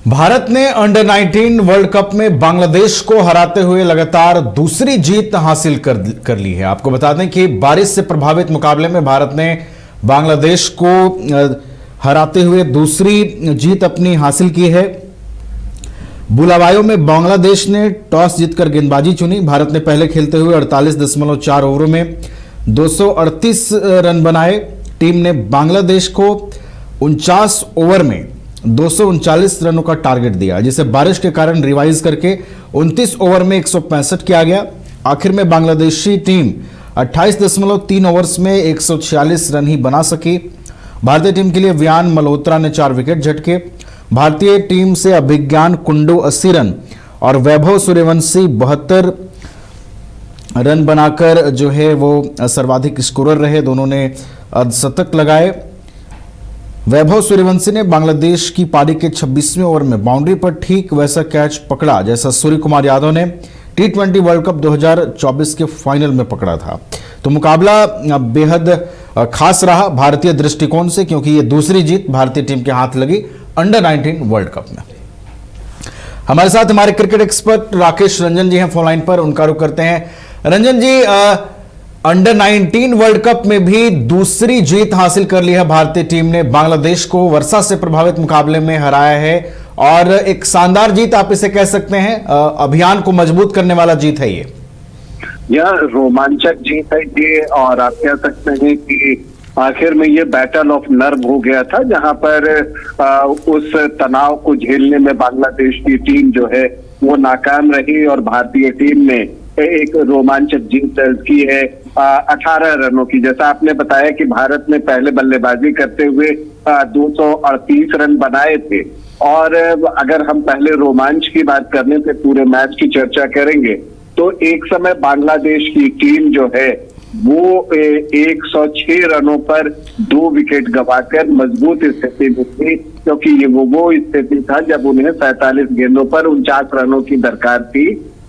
भारत ने under 19 world cup में बांग्लादेश को हराते हुए लगातार दूसरी जीत हासिल कर ली है। आपको बता दें कि बारिश से प्रभावित मुकाबले में भारत ने बांग्लादेश को हराते हुए दूसरी जीत अपनी हासिल की है। बुलावायो में बांग्लादेश ने टॉस जीतकर गेंदबाजी चुनी। भारत ने पहले खेलते हुए 48.4 ओवरों में 238 रन बनाए। टीम ने बांग्लादेश को 49 ओवर में 239 रनों का टारगेट दिया, जिसे बारिश के कारण रिवाइज करके 29 ओवर में 165 किया गया। आखिर में बांग्लादेशी टीम 28.3 ओवर्स में 146 रन ही बना सकी। भारतीय टीम के लिए वियान मल्होत्रा ने 4 विकेट झटके। भारतीय टीम से अभिज्ञान कुंडू 80 रन और वैभव सूर्यवंशी 72 रन बनाकर जो है वो सर्वाधिक स्कोरर रहे। दोनों ने अर्धशतक लगाए। वैभव सूर्यवंशी ने बांग्लादेश की पारी के 26वें ओवर में बाउंड्री पर ठीक वैसा कैच पकड़ा जैसा सूर्य कुमार यादव ने T20 वर्ल्ड कप 2024 के फाइनल में पकड़ा था। तो मुकाबला बेहद खास रहा भारतीय दृष्टिकोण से, क्योंकि ये दूसरी जीत भारतीय टीम के हाथ लगी अंडर 19 वर्ल्ड कप में। हमारे साथ हमारे क्रिकेट एक्सपर्ट राकेश रंजन जी हैं फोन लाइन पर, उनका रुख करते हैं। रंजन जी, अंडर 19 वर्ल्ड कप में भी दूसरी जीत हासिल कर ली है भारतीय टीम ने। बांग्लादेश को वर्षा से प्रभावित मुकाबले में हराया है और एक शानदार जीत आप इसे कह सकते हैं। अभियान को मजबूत करने वाला जीत है ये। यह रोमांचक जीत है ये, और आप कह सकते हैं कि आखिर में ये बैटल ऑफ नर्व हो गया था, जहां पर उस तनाव को झेलने में बांग्लादेश की टीम जो है वो नाकाम रही और भारतीय टीम ने एक रोमांचक जीत दर्ज की है 18 रनों की। जैसा आपने बताया कि भारत ने पहले बल्लेबाजी करते हुए 238 रन बनाए थे, और अगर हम पहले रोमांच की बात करने से पूरे मैच की चर्चा करेंगे तो एक समय बांग्लादेश की टीम जो है वो 106 रनों पर 2 विकेट गंवाकर मजबूत स्थिति में थी, क्योंकि ये वो स्थिति था जब उन्हें 47 गेंदों पर 49 रनों की दरकार थी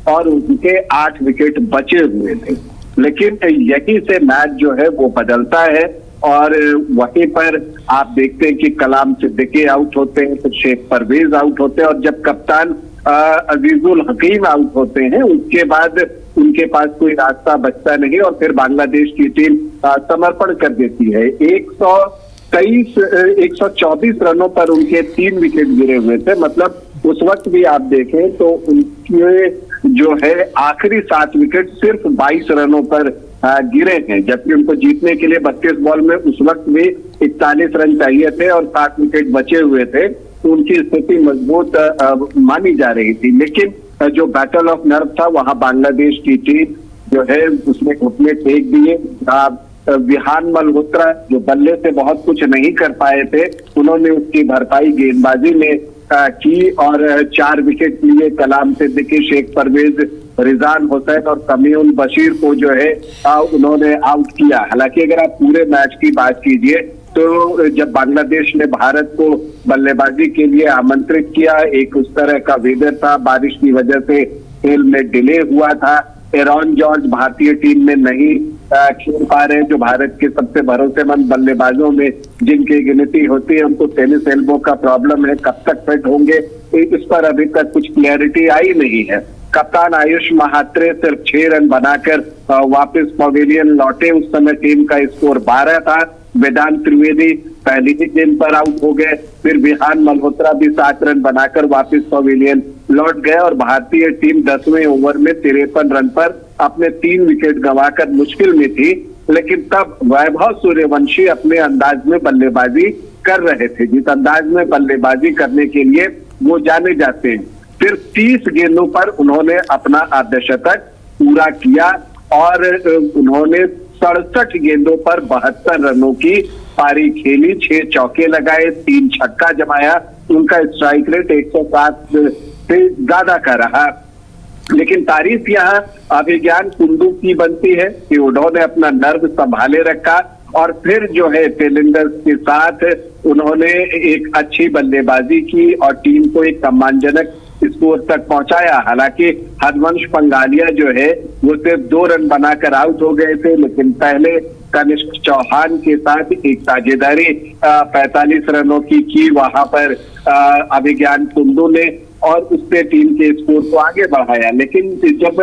और उनके 8 विकेट बचे हुए थे। लेकिन यहीं से मैच जो है वो बदलता है, और वहीं पर आप देखते हैं कि कलाम सिद्दीकी आउट होते हैं, फिर शेख परवेज आउट होते हैं, और जब कप्तान अजीजुल हकीम आउट होते हैं उसके बाद उनके पास कोई रास्ता बचता नहीं और फिर बांग्लादेश की टीम समर्पण कर देती है। 124 रनों पर उनके 3 विकेट गिरे हुए थे। मतलब उस वक्त भी आप देखें तो उनके जो है आखिरी 7 विकेट सिर्फ 22 रनों पर गिरे हैं, जबकि उनको जीतने के लिए 32 बॉल में उस वक्त भी 41 रन चाहिए थे और 7 विकेट बचे हुए थे, तो उनकी स्थिति मजबूत मानी जा रही थी। लेकिन जो बैटल ऑफ नर्व था वहां बांग्लादेश की टीम जो है उसने घुटने टेक दिए। विहान मल्होत्रा जो बल्ले से बहुत कुछ नहीं कर पाए थे, उन्होंने उसकी भरपाई गेंदबाजी में की और 4 विकेट लिए। कलाम सिद्दीकी, शेख परवेज, रिजान हुसैन और तमीम बशीर को जो है उन्होंने आउट किया। हालांकि अगर आप पूरे मैच की बात कीजिए तो जब बांग्लादेश ने भारत को बल्लेबाजी के लिए आमंत्रित किया, एक उस तरह का वेदर था, बारिश की वजह से खेल में डिले हुआ था। एरॉन जॉर्ज भारतीय टीम में नहीं खेल पा रहे, जो भारत के सबसे भरोसेमंद बल्लेबाजों में जिनकी गिनती होती है। उनको टेनिस एल्बो का प्रॉब्लम है, कब तक फिट होंगे इस पर अभी तक कुछ क्लैरिटी आई नहीं है। कप्तान आयुष महात्रे सिर्फ 6 रन बनाकर वापस पवेलियन लौटे। उस समय टीम का स्कोर 12 था। वेदांत त्रिवेदी पहली ही गेंद पर आउट हो गए। फिर विहान मल्होत्रा भी 7 रन बनाकर वापस पवेलियन लौट गए और भारतीय टीम 10वें ओवर में 53 रन पर अपने 3 विकेट गंवाकर मुश्किल में थी। लेकिन तब वैभव सूर्यवंशी अपने अंदाज में बल्लेबाजी कर रहे थे, जिस अंदाज में बल्लेबाजी करने के लिए वो जाने जाते हैं। फिर 30 गेंदों पर उन्होंने अपना अर्धशतक पूरा किया और उन्होंने 67 गेंदों पर 72 रनों की पारी खेली, 6 चौके लगाए, 3 छक्का जमाया। उनका स्ट्राइक रेट 107 से ज्यादा का रहा। लेकिन तारीफ यहाँ अभिज्ञान कुंडू की बनती है कि उन्होंने अपना नर्व संभाले रखा और फिर जो है टेलेंडर्स के साथ उन्होंने एक अच्छी बल्लेबाजी की और टीम को एक सम्मानजनक स्कोर तक पहुंचाया। हालांकि हरवंश पंगालिया जो है वो सिर्फ 2 रन बनाकर आउट हो गए थे, लेकिन पहले कनिष्क चौहान के साथ एक साझेदारी 45 रनों की वहां पर अभिज्ञान कुंडू ने, और उससे टीम के स्कोर को आगे बढ़ाया। लेकिन जब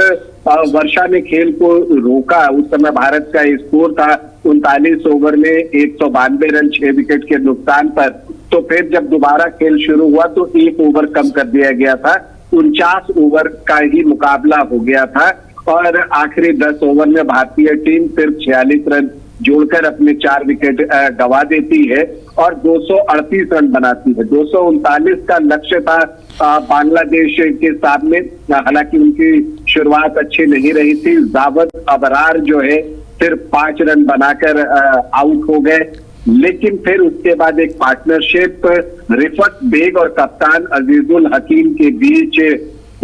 वर्षा ने खेल को रोका, उस समय भारत का स्कोर था 39 ओवर में 192 रन 6 विकेट के नुकसान पर। तो फिर जब दोबारा खेल शुरू हुआ तो 1 ओवर कम कर दिया गया था, 49 ओवर का ही मुकाबला हो गया था, और आखिरी 10 ओवर में भारतीय टीम सिर्फ 46 रन जोड़कर अपने 4 विकेट गंवा देती है और 238 रन बनाती है। 239 का लक्ष्य था बांग्लादेश के सामने। हालांकि उनकी शुरुआत अच्छी नहीं रही थी। जावद अबरार जो है सिर्फ 5 रन बनाकर आउट हो गए, लेकिन फिर उसके बाद एक पार्टनरशिप रिफत बेग और कप्तान अजीजुल हकीम के बीच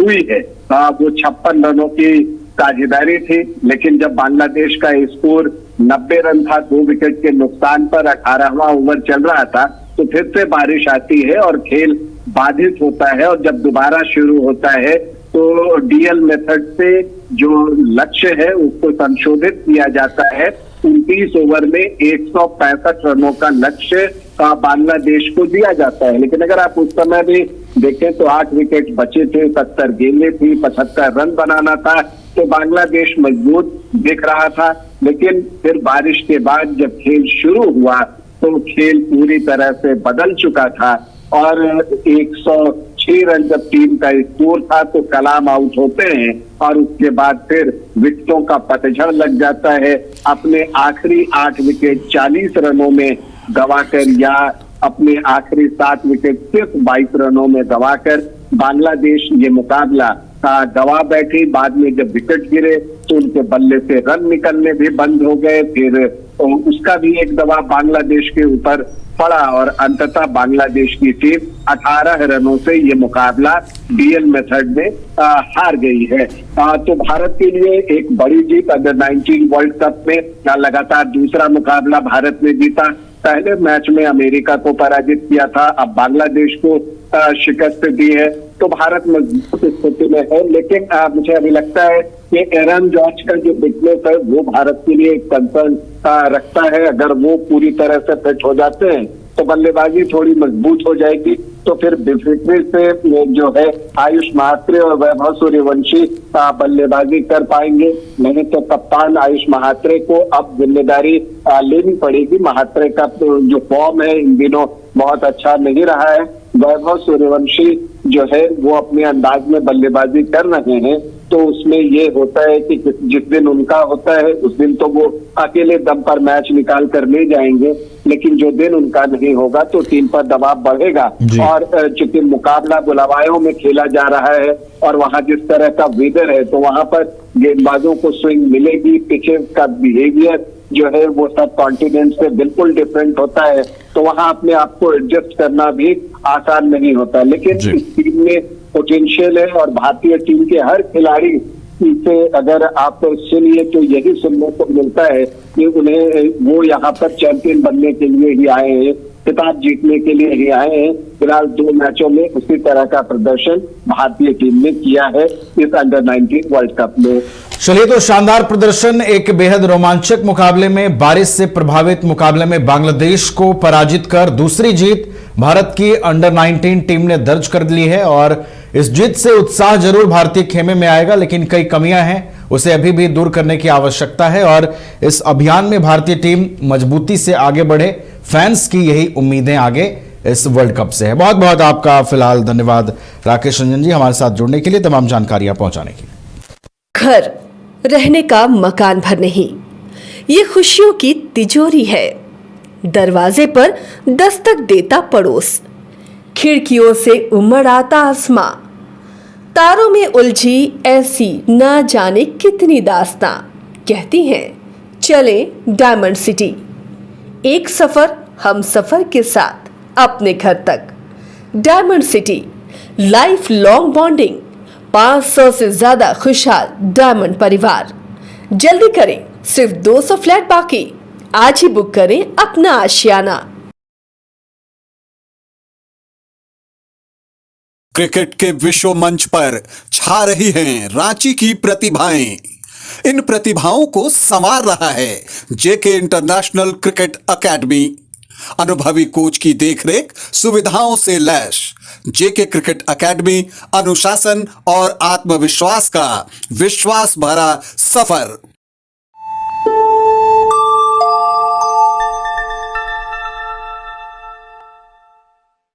हुई है। वो 56 रनों की साझेदारी थी, लेकिन जब बांग्लादेश का स्कोर 90 रन था 2 विकेट के नुकसान पर, 18वां ओवर चल रहा था, तो फिर से बारिश आती है और खेल बाधित होता है। और जब दोबारा शुरू होता है तो डीएल मेथड से जो लक्ष्य है उसको संशोधित किया जाता है। 29 ओवर में 165 रनों का लक्ष्य बांग्लादेश को दिया जाता है। लेकिन अगर आप उस समय भी देखें तो 8 विकेट बचे थे, 70 गेंदें थी, 75 रन बनाना था, तो बांग्लादेश मजबूत दिख रहा था। लेकिन फिर बारिश के बाद जब खेल शुरू हुआ तो खेल पूरी तरह से बदल चुका था, और 106 रन जब टीम का स्कोर था तो कलाम आउट होते हैं, और उसके बाद फिर विकेटों का पतझड़ लग जाता है। अपने आखिरी 8 विकेट 40 रनों में गंवाकर, या अपने आखिरी 7 विकेट सिर्फ 22 रनों में गंवाकर बांग्लादेश ये मुकाबला गंवा बैठी। बाद में जब विकेट गिरे तो उनके बल्ले से रन निकलने भी बंद हो गए। फिर उसका भी एक दबाव बांग्लादेश के ऊपर पड़ा, और अंततः बांग्लादेश की टीम 18 रनों से ये मुकाबला डीएल मेथड में हार गई है। तो भारत के लिए एक बड़ी जीत। अंडर 19 वर्ल्ड कप में लगातार दूसरा मुकाबला भारत ने जीता। पहले मैच में अमेरिका को पराजित किया था, अब बांग्लादेश को शिकस्त दी है, तो भारत मजबूत स्थिति में है। लेकिन मुझे अभी लगता है कि एरन जॉर्ज का जो फिटनेस है वो भारत के लिए एक कंसर्न रखता है। अगर वो पूरी तरह से फिट हो जाते हैं तो बल्लेबाजी थोड़ी मजबूत हो जाएगी। तो फिर बेफिक्री से जो है आयुष महात्रे और वैभव सूर्यवंशी बल्लेबाजी कर पाएंगे। नहीं तो कप्तान आयुष महात्रे को अब जिम्मेदारी लेनी पड़ेगी। महात्रे का जो फॉर्म है इन दिनों बहुत अच्छा नहीं रहा है। वैभव सूर्यवंशी जो है वो अपने अंदाज में बल्लेबाजी कर रहे हैं, तो उसमें ये होता है कि जिस दिन उनका होता है उस दिन तो वो अकेले दम पर मैच निकाल कर ले जाएंगे, लेकिन जो दिन उनका नहीं होगा तो टीम पर दबाव बढ़ेगा। और चूंकि मुकाबला बुलावायों में खेला जा रहा है और वहां जिस तरह का वेदर है, तो वहां पर गेंदबाजों को स्विंग मिलेगी। पिचेस का बिहेवियर जो है वो सब कॉन्टिनेंट से बिल्कुल डिफरेंट होता है, तो वहां अपने आप को एडजस्ट करना भी आसान नहीं होता। लेकिन इस टीम में पोटेंशियल है, और भारतीय टीम के हर खिलाड़ी से अगर आप सुनिए तो यही सुनने को मिलता है कि उन्हें वो यहाँ पर चैंपियन बनने के लिए ही आए हैं, खिताब जीतने के लिए ही आए हैं। फिलहाल 2 मैचों में उसी तरह का प्रदर्शन भारतीय टीम ने किया है इस अंडर 19 वर्ल्ड कप में। चलिए, तो शानदार प्रदर्शन, एक बेहद रोमांचक मुकाबले में बारिश से प्रभावित मुकाबले में बांग्लादेश को पराजित कर दूसरी जीत भारत की अंडर 19 टीम ने दर्ज कर ली है। और इस जीत से उत्साह जरूर भारतीय खेमे में आएगा, लेकिन कई कमियां हैं, उसे अभी भी दूर करने की आवश्यकता है। और इस अभियान में भारतीय टीम मजबूती से आगे बढ़े, फैंस की यही उम्मीदें आगे इस वर्ल्ड कप से है। बहुत बहुत आपका फिलहाल धन्यवाद राकेश रंजन जी, हमारे साथ जुड़ने के लिए, तमाम जानकारियां पहुंचाने के लिए। घर रहने का मकान भर नहीं, ये खुशियों की तिजोरी है। दरवाजे पर दस्तक देता पड़ोस, खिड़कियों से उमड़ आता आसमां, तारों में उलझी ऐसी ना जाने कितनी दास्तां। कहती हैं चले डायमंड सिटी, एक सफर हम सफर के साथ अपने घर तक। Diamond city, life long bonding, 500 से ज्यादा खुशहाल डायमंड परिवार। जल्दी करें, सिर्फ 200 फ्लैट बाकी। आज ही बुक करें अपना आशियाना। क्रिकेट के विश्व मंच पर छा रही हैं रांची की प्रतिभाएं। इन प्रतिभाओं को संवार रहा है जेके इंटरनेशनल क्रिकेट एकेडमी। अनुभवी कोच की देखरेख, सुविधाओं से लैस जेके क्रिकेट एकेडमी अनुशासन और आत्मविश्वास का विश्वास भरा सफर।